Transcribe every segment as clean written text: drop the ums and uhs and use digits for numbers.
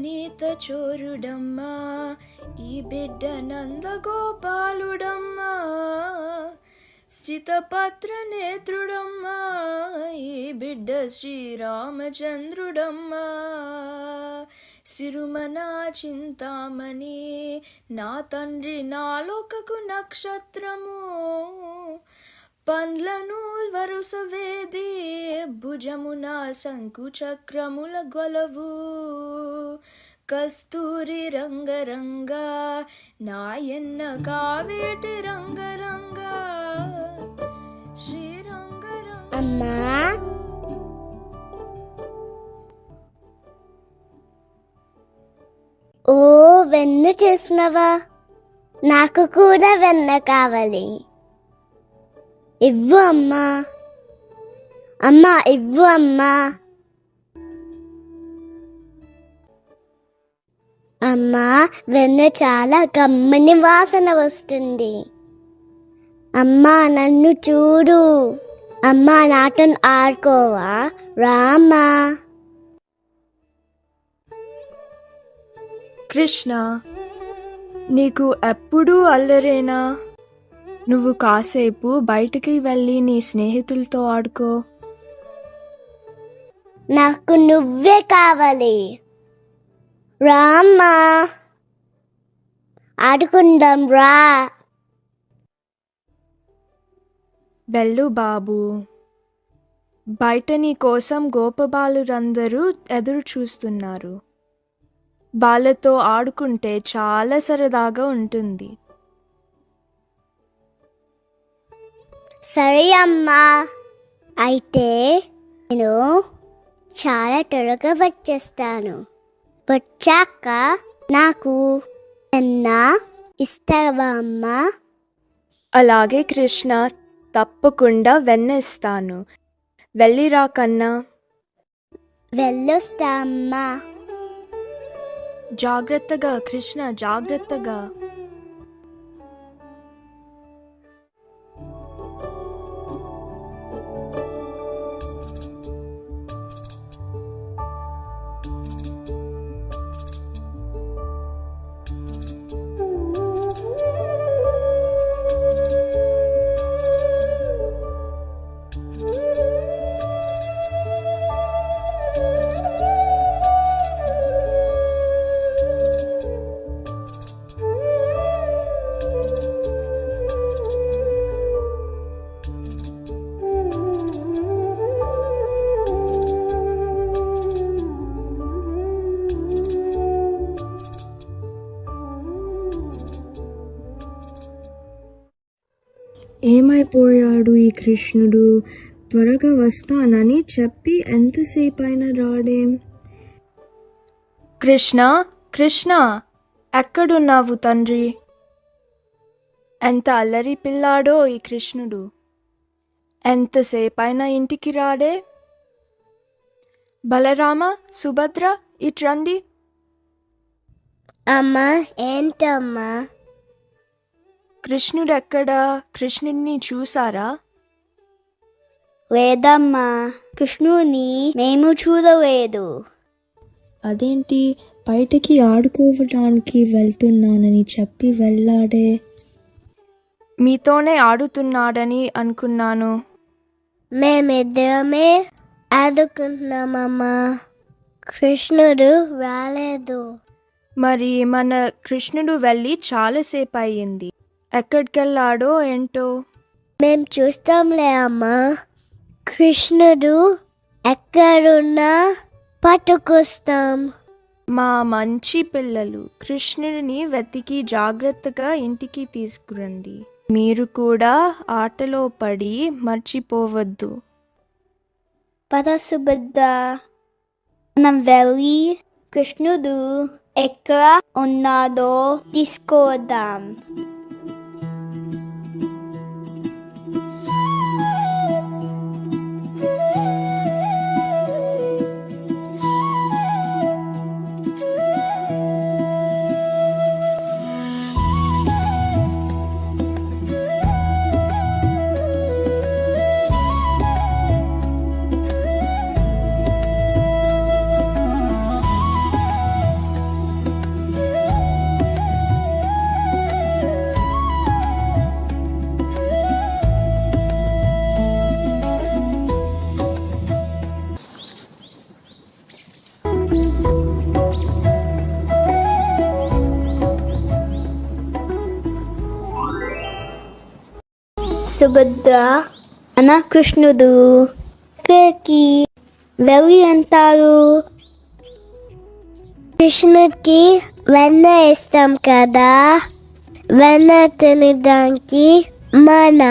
నవనీత చోరుడమ్మా, ఈ బిడ్డ నందగోపాలుడమ్మా, స్థితపత్ర నేత్రుడమ్మా, ఈ బిడ్డ శ్రీరామచంద్రుడమ్మా, సిరుమనా చింతామణి నా తండ్రి నాలోకకు నక్షత్రము, పండ్లను వరుస వేది భుజమున శంకు చక్రముల గొలవు, కస్తూరి రంగరంగ నాయన్న కావేటి రంగరంగ శ్రీరంగరంగ. అమ్మా ఓ వెన్న చేసినవా? నాకు కూడా వెన్న కావాలి. ఇవ్వు అమ్మా. అమ్మా ఇవ్వు అమ్మా. అమ్మా వెన్న చాలా కమ్మని వాసన వస్తుంది. అమ్మా నన్ను చూడు. అమ్మా నాతో ఆడుకోవా? రామా. కృష్ణ, నీకు ఎప్పుడూ అల్లరేనా? నువ్వు కాసేపు బయటికి వెళ్ళి నీ స్నేహితులతో ఆడుకో. నాకు నువ్వే కావాలి. రామ్మా ఆడుకుందాం రా. వెళ్ళు బాబు. బయట నీ కోసం గోపబాలురందరూ ఎదురు చూస్తున్నారు. వాళ్ళతో ఆడుకుంటే చాలా సరదాగా ఉంటుంది. సరే అమ్మా, అయితే నేను చాలా త్వరగా వచ్చేస్తాను. వచ్చాక నాకు వెన్న ఇస్తావా అమ్మా? అలాగే కృష్ణ, తప్పకుండా వెన్న ఇస్తాను. వెళ్ళిరా కన్నా. వెళ్ళొస్తా అమ్మా. జాగ్రత్తగా కృష్ణ, జాగ్రత్తగా. ఏమైపోయాడు ఈ కృష్ణుడు? త్వరగా వస్తానని చెప్పి ఎంతసేపు అయినా రాడేం? కృష్ణ, కృష్ణ, ఎక్కడున్నావు తండ్రి? ఎంత అల్లరి పిల్లాడో ఈ కృష్ణుడు. ఎంతసేపైనా ఇంటికి రాడే? బలరామ, సుభద్ర, ఇట్రండి. అమ్మా ఏంటమ్మా? కృష్ణుడు ఎక్కడా? కృష్ణుడిని చూసారా? లేదమ్మా, కృష్ణుని మేము చూడలేదు. అదేంటి, బయటికి ఆడుకోవడానికి వెళ్తున్నానని చెప్పి వెళ్ళాడే. మీతోనే ఆడుతున్నాడని అనుకున్నాను. మేమిద్దరమే ఆడుకుంటున్నామమ్మా, కృష్ణుడు రాలేదు. మరి మన కృష్ణుడు వెళ్ళి చాలాసేపు అయ్యింది. ఎక్కడికెళ్ళాడో ఏంటో. మేం చూస్తాంలే అమ్మా. కృష్ణుడు ఎక్కడున్నా పట్టుకొస్తాం. మా మంచి పిల్లలు, కృష్ణుడిని వెతికి జాగ్రత్తగా ఇంటికి తీసుకురండి. మీరు కూడా ఆటలో పడి మర్చిపోవద్దు. పద సుభద్ర, మనం వెళ్ళి కృష్ణుడు ఎక్కడ ఉన్నాడో తీసుకోదాం. సుభద్ర మన కృష్ణుడు ఎక్కడికి వెళ్ళి అంటారు? కృష్ణుడికి వెన్న ఇస్తాం కదా, వెన్న తినడానికి మన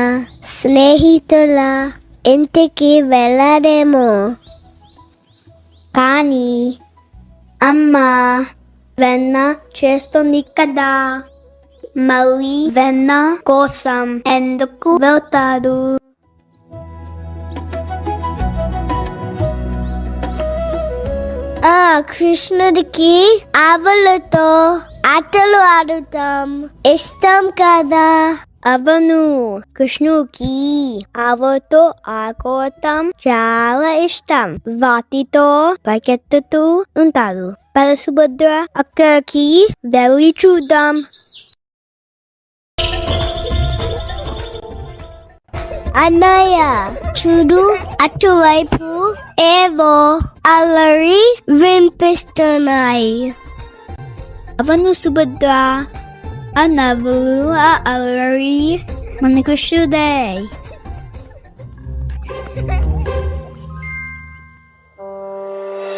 స్నేహితుల ఇంటికి వెళ్ళాడేమో. కానీ అమ్మ వెన్న చేస్తుంది కదా, మళ్ళీ వెన్న కోసం ఎందుకు వెళ్తాడు? కృష్ణుడికి ఆవులతో ఆటలు ఆడుతాం ఇష్టం కదా. అవును, కృష్ణుడికి ఆవులతో ఆడుకోవటం చాలా ఇష్టం. వాటితో పరిగెత్తుతూ ఉంటారు. పద సుభద్ర, అక్కడికి వెళ్ళి చూద్దాం. అన్నయ్య చూడు, అటువైపు ఏవో అల్లరి వినిపిస్తున్నాయి. అవును సుభద్ర, ఆ నవ్వులు, ఆ అల్లరి మన కృష్ణుడే.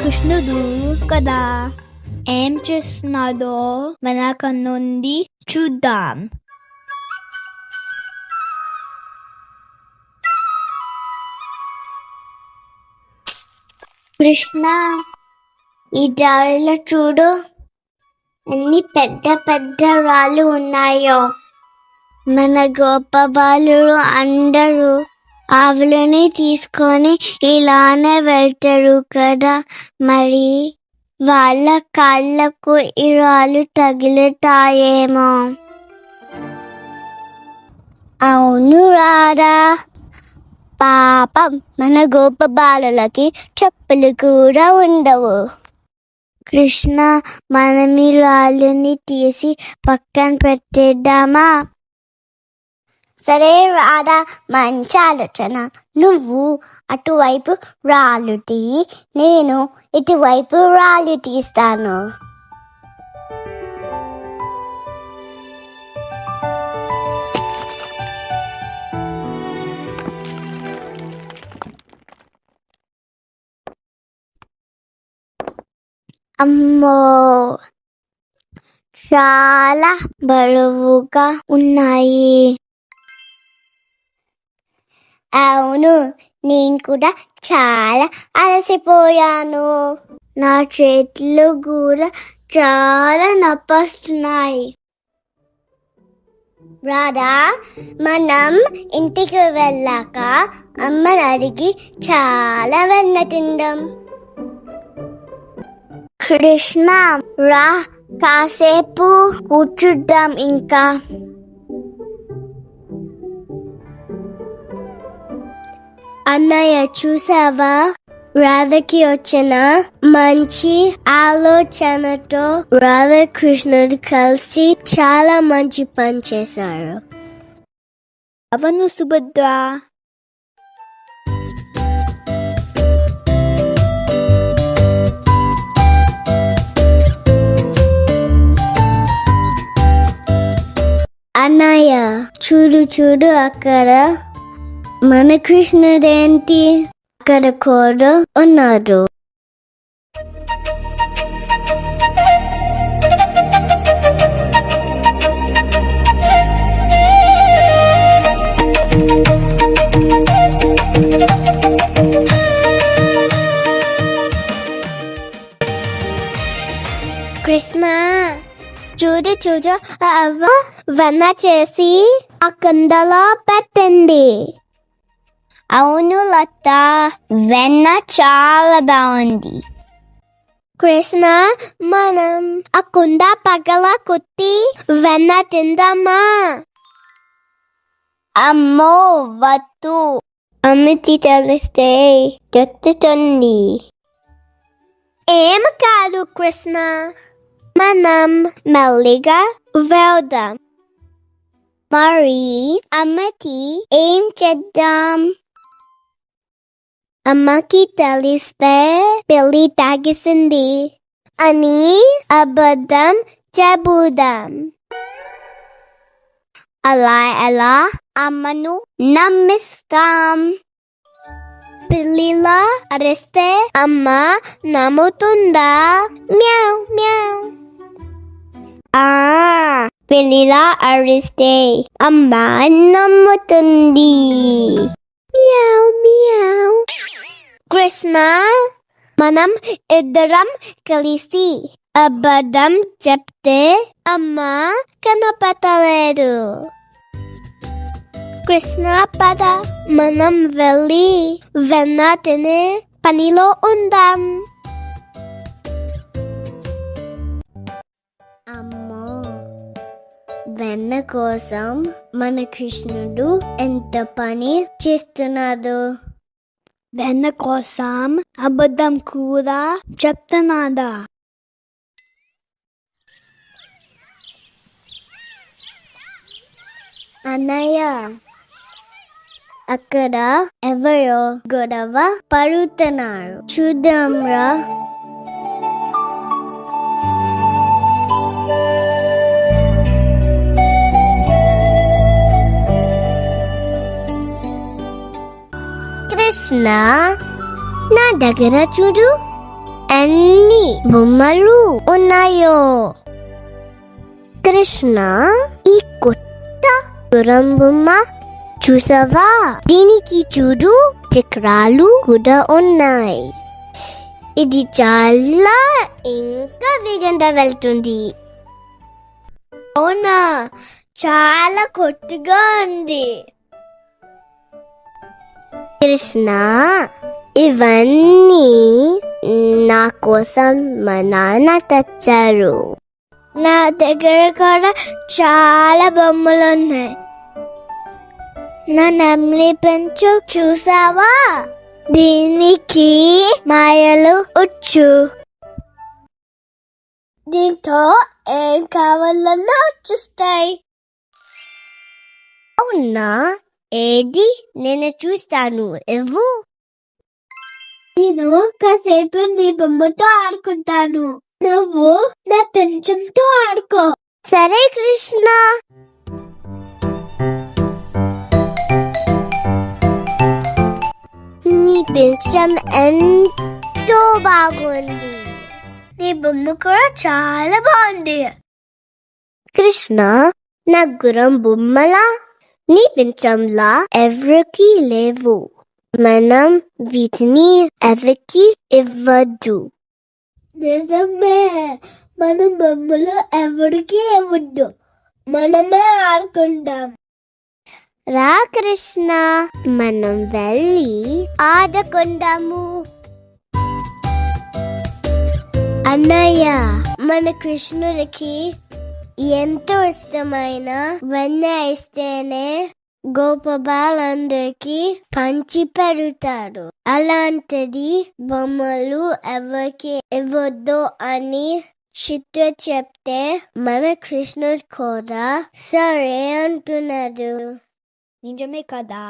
కృష్ణుడు కదా, ఏం చేస్తున్నాడో వెనక నుండి చూద్దాం. కృష్ణ, ఈ దారిలో చూడు, ఎన్ని పెద్ద పెద్ద రాళ్ళు ఉన్నాయో. మన గొప్ప బాలురు అందరూ ఆవులని తీసుకొని ఇలానే వెళ్తారు కదా, మరి వాళ్ళ కాళ్ళకు ఈ రాళ్ళు తగులుతాయేమో. అవును రారా, పాపం మన గొప్ప బాలులకి చెప్పులు కూడా ఉండవు. కృష్ణ, మనం ఈ రాళ్ళని తీసి పక్కన పెట్టేద్దామా? సరే రాధా, మంచి ఆలోచన. నువ్వు అటువైపు రాళ్ళు తీ, నేను ఇటువైపు రాళ్ళు తీస్తాను. అమ్మో, చాలా బరువుగా ఉన్నాయి. అవును, నేను కూడా చాలా అలసిపోయాను. నా చేతులు కూడా చాలా నొప్పొస్తున్నాయి. రాధా, మనం ఇంటికి వెళ్ళాక అమ్మని అడిగి చాలా వెన్న తిందాం. కృష్ణ రా, కాసేపు కూర్చుద్దాం ఇంకా. అన్నయ్య చూసావా, రాధకి వచ్చిన మంచి ఆలోచనతో రాధాకృష్ణుడు కలిసి చాలా మంచి పని చేశారు. అవును సుభద్ర. అన్నయ్య చూడు చూడు, అక్కడ మన కృష్ణుడేంటి అక్కడ కూడా ఉన్నాడు. కృష్ణ చూడు చూడు, అవ్వ వెన్న చేసి ఆ కుండలో పెట్టింది. అవును లత, వెన్న చాలా బాగుంది. కృష్ణ, మనం ఆ కుండ పగల కొట్టి వెన్న తిందామా? అమ్మో వద్దు, అమ్మకి తెలిస్తే చెట్టుతుంది. ఏం కాదు కృష్ణ, మనం మెల్లిగా వెళ్దాం. మరి అమ్మకి ఏం చేద్దాం? అమ్మకి తెలిస్తే పెళ్లి తాగేసింది అని అబద్ధం చెబుదాం. ఎలా అమ్మను నమ్మిస్తాం. పిల్లిలా అరిస్తే అమ్మ నమ్ముతుందా? మ్యావ్ మ్యావ్. పిల్లిలా అరిస్తే అమ్మ నమ్ముతుంది. మ్యావ్ మ్యావ్. కృష్ణ, మనం ఇద్దరం కలిసి అబద్ధం చెప్తే అమ్మ కనపడలేదు. కృష్ణ, పద మనం వెళ్ళి వెన్న తినే పనిలో ఉందాం. అమ్మో, వెన్న కోసం మన కృష్ణుడు ఎంత పని చేస్తున్నాడు. వెన్న కోసం అబద్ధం కూడా చెప్తున్నాడా? అన్నయ్య, అక్కడ ఎవరో గొడవ పడుతున్నారు, చూద్దాంరా. కృష్ణ, నా దగ్గర చూడు, ఎన్ని బొమ్మలు ఉన్నాయో. కృష్ణ, ఈ కొత్త గుర్రం బొమ్మ చూసావా? దీనికి చూడు, చక్రాలు కూడా ఉన్నాయి. ఇది చాలా ఇంకా వేగంగా వెళ్తుంది. అవునా? చాలా కొత్తగా ఉంది. కృష్ణ, ఇవన్నీ నా కోసం మా నాన్న తెచ్చారు. నా దగ్గర కూడా చాలా బొమ్మలు ఉన్నాయి. నా నెమలి పెంచు చూసావా? దీనికి మాయలు వచ్చు. దీంతో ఏం కావాలన్నా వచ్చేస్తాయి. అవునా? ఏది? నేను చూస్తాను, ఇవ్వు. నేను కాసేపు నీ బొమ్మతో ఆడుకుంటాను, నువ్వు నా పెంచంతో ఆడుకో. సరే కృష్ణ. నీ పెంచం ఎంతో బాగుంది. నీ బొమ్మ కూడా చాలా బాగుంది. కృష్ణ, నా గుర్రం బొమ్మలా నీ పెంచంలా ఎవరికి లేవు. మనం వీటిని ఎవరికి ఇవ్వద్దు. నిజమే, మన బొమ్మలు ఎవరికి ఇవ్వద్దు, మనమే ఆడుకుంటాం. రా కృష్ణ, మనం వెళ్ళి ఆడుకుందాము. అన్నయ్య, మన కృష్ణుడికి ఎంతో ఇష్టమైన వెన్న ఇస్తేనే గోపబాలందరికీ పంచి పెడతాడు. అలాంటిది బొమ్మలు ఎవరికి ఇవ్వద్దు అని చిట్టు చెప్తే మన కృష్ణుడు కూడా సరే అంటున్నాడు. నిజమే కదా?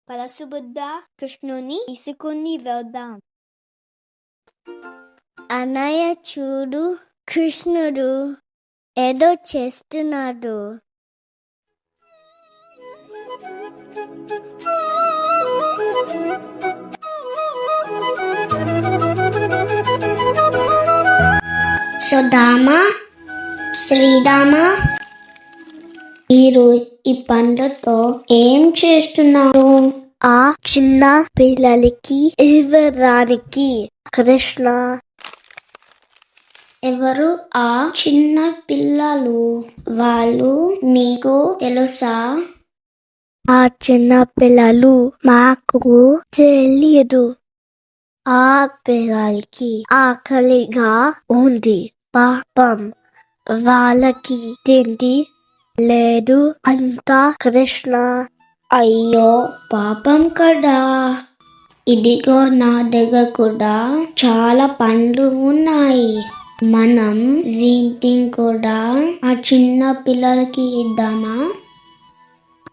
పరసుబుద్ధ, కృష్ణుని తీసుకుని వెళ్దాం. అన్నయ్య చూడు, కృష్ణుడు ఏదో చేస్తున్నాడు. సుధామ, శ్రీరామ, మీరు ఈ పండుతో ఏం చేస్తున్నారు? ఆ చిన్న పిల్లలకి ఇవ్వడానికి. కృష్ణ, ఎవరు ఆ చిన్న పిల్లలు? వాళ్ళు మీకు తెలుసా? ఆ చిన్న పిల్లలు మాకు తెలియదు. ఆ పిల్లలకి ఆకలిగా ఉంది, పాపం వాళ్ళకి తిండి లేదు అంతా. కృష్ణ, అయ్యో పాపం కదా. ఇదిగో నా దగ్గర కూడా చాలా పండ్లు ఉన్నాయి. మనం వీటిని కూడా ఆ చిన్న పిల్లలకి ఇద్దామా?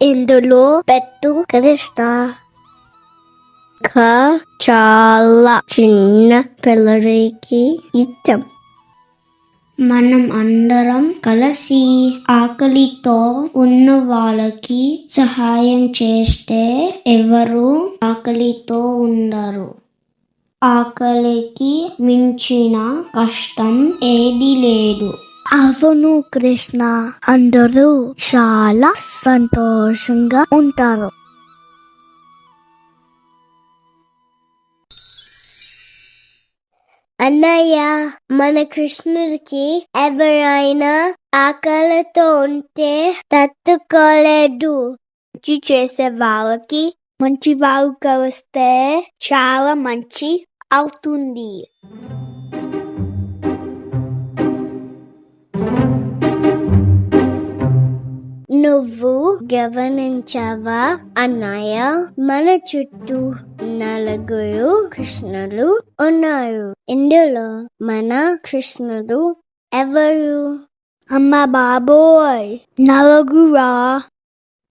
ఇందులో పెట్టు కృష్ణ. చాలా చిన్న పిల్లలకి ఇద్దాం. మనం అందరం కలిసి ఆకలితో ఉన్న వాళ్ళకి సహాయం చేస్తే ఎవరు ఆకలితో ఉండరు. ఆకలికి మించిన కష్టం ఏది లేదు. అవును కృష్ణ, అందరూ చాలా సంతోషంగా ఉంటారు. అన్నయ్య, మన కృష్ణుడికి ఎవరైనా ఆకలితో ఉంటే తట్టుకోలేడు. మంచి చేసే వాళ్ళకి మంచి వాళ్ళు కలిస్తే చాలా మంచి అవుతుంది. నువ్వు గమనించావా అన్నయ్య, మన చుట్టూ నలుగురు కృష్ణులు ఉన్నారు. ఇందులో మన కృష్ణుడు ఎవరు? అమ్మ బాబోయ్, నలుగురా?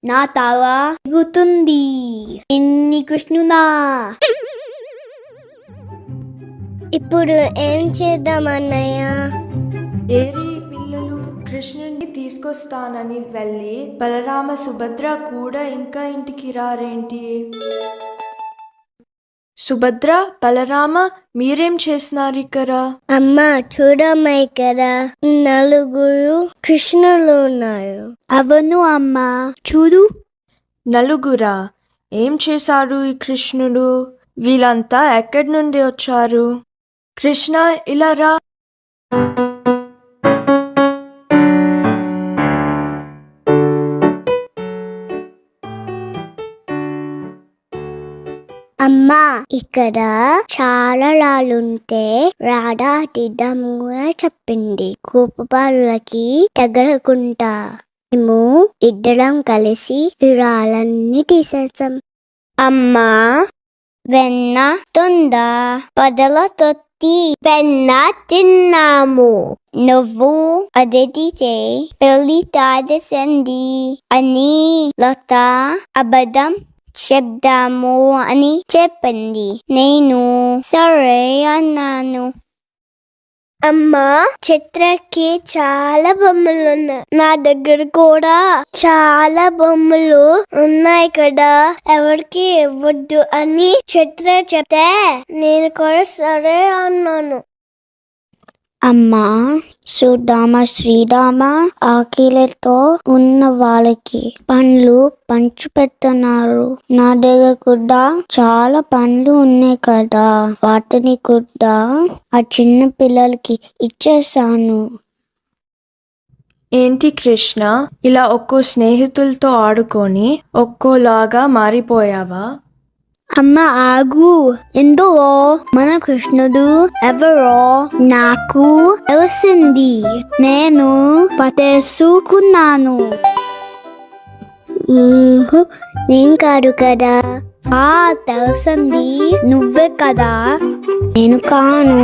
నా తల ఎగుతుంది. ఎన్ని కృష్ణునా? ఇప్పుడు ఏం చేద్దాం అన్నయ్య? ఏరి పిల్లలు కృష్ణుడిని తీసుకొస్తానని వెళ్ళి బలరామ సుభద్ర కూడా ఇంకా ఇంటికి రారేంటి? సుభద్ర, బలరామ, మీరేం చేస్తున్నారు ఇక్కడ? అమ్మా చూడమ్మా, ఇక్కడ నలుగురు కృష్ణులు ఉన్నారు. అవును అమ్మా, చూడు. నలుగురా? ఏం చేశారు ఈ కృష్ణుడు? వీళ్ళంతా ఎక్కడి నుండి వచ్చారు? కృష్ణ, ఇలా రా. అమ్మా, ఇక్కడ చాలా రాళ్ళుంటే రాధా దిద్దముగా చెప్పింది, కోపపాలకి తగలకుండా మేము ఇద్దరం కలిసి ఈ రాళ్ళన్నీ తీసేసాం. అమ్మా, వెన్న తొంద పదల తొత్తి వెన్న తిన్నాము. నువ్వు అదితే పెళ్లి తాదేసింది అని లత అబద్ధం చెప్దాము అని చెప్పింది. నేను సరే అన్నాను. అమ్మా, చిత్రకి చాలా బొమ్మలు ఉన్నాయి. నా దగ్గర కూడా చాలా బొమ్మలు ఉన్నాయి కదా, ఎవరికి ఇవ్వద్దు అని చిత్ర చెప్తే నేను కూడా సరే అన్నాను. అమ్మా, సుధామ శ్రీరామ ఆకలితో ఉన్న వాళ్ళకి పండ్లు పంచి పెడుతున్నారు. నా దగ్గర కూడా చాలా పండ్లు ఉన్నాయి కదా, వాటిని కూడా ఆ చిన్న పిల్లలకి ఇచ్చేసాను. ఏంటి కృష్ణ, ఇలా ఒక్కో స్నేహితులతో ఆడుకొని ఒక్కోలాగా మారిపోయావా? అమ్మ ఆగు, ఎందులో మన కృష్ణుడు ఎవరో నాకు తెలిసింది. నేను పట్టేసుకున్నాను. నేను కాదు కదా. తెలిసింది నువ్వే కదా. నేను కాను.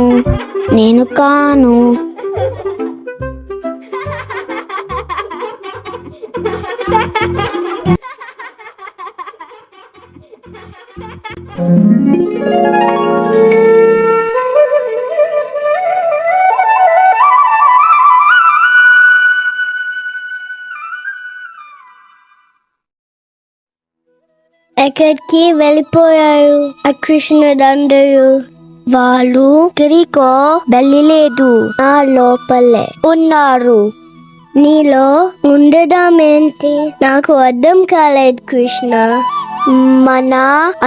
ఎక్కడికి వెళ్ళిపోయారు ఆ కృష్ణుడందరూ? వాళ్ళు తిరిగో వెళ్ళలేదు, నా లోపలే ఉన్నారు. నీలో ఉండడం ఏంటి? నాకు అర్థం కాలేదు కృష్ణ. మన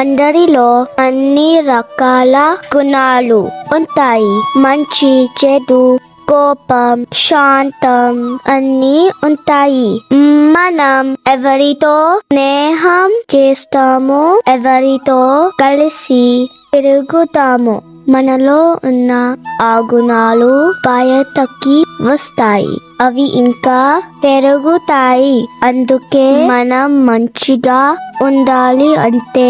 అందరిలో అన్ని రకాల గుణాలు ఉంటాయి. మంచి, చెడు, కోపం, శాంతం అన్నీ ఉంటాయి. మనం ఎవరితో స్నేహం చేస్తామో, ఎవరితో కలిసి తిరుగుతామో మనలో ఉన్న ఆ గుణాలు బయటకి వస్తాయి. అవి ఇంకా పెరుగుతాయి. అందుకే మనం మంచిగా ఉండాలి అంటే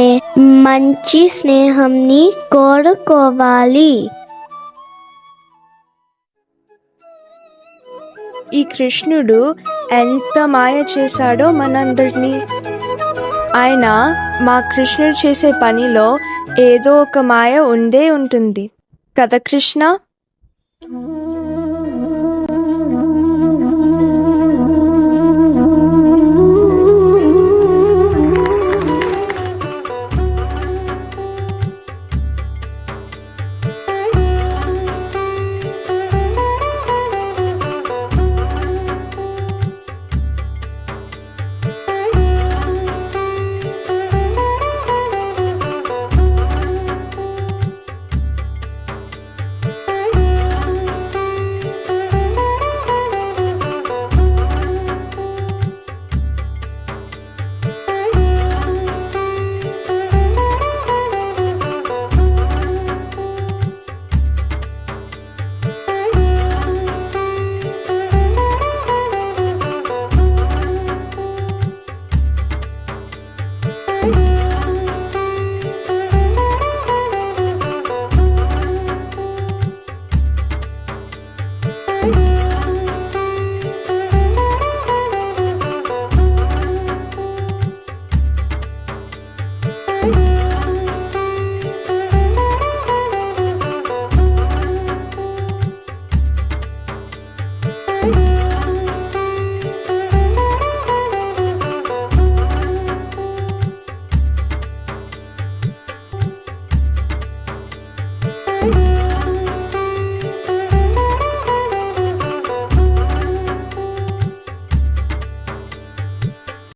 మంచి స్నేహంని కోరుకోవాలి. ఈ కృష్ణుడు ఎంత మాయ చేశాడో మనందరినీ. ఆయన మా కృష్ణుడు చేసే పనిలో ఏదో ఒక మాయ ఉండే ఉంటుంది కదా కృష్ణ?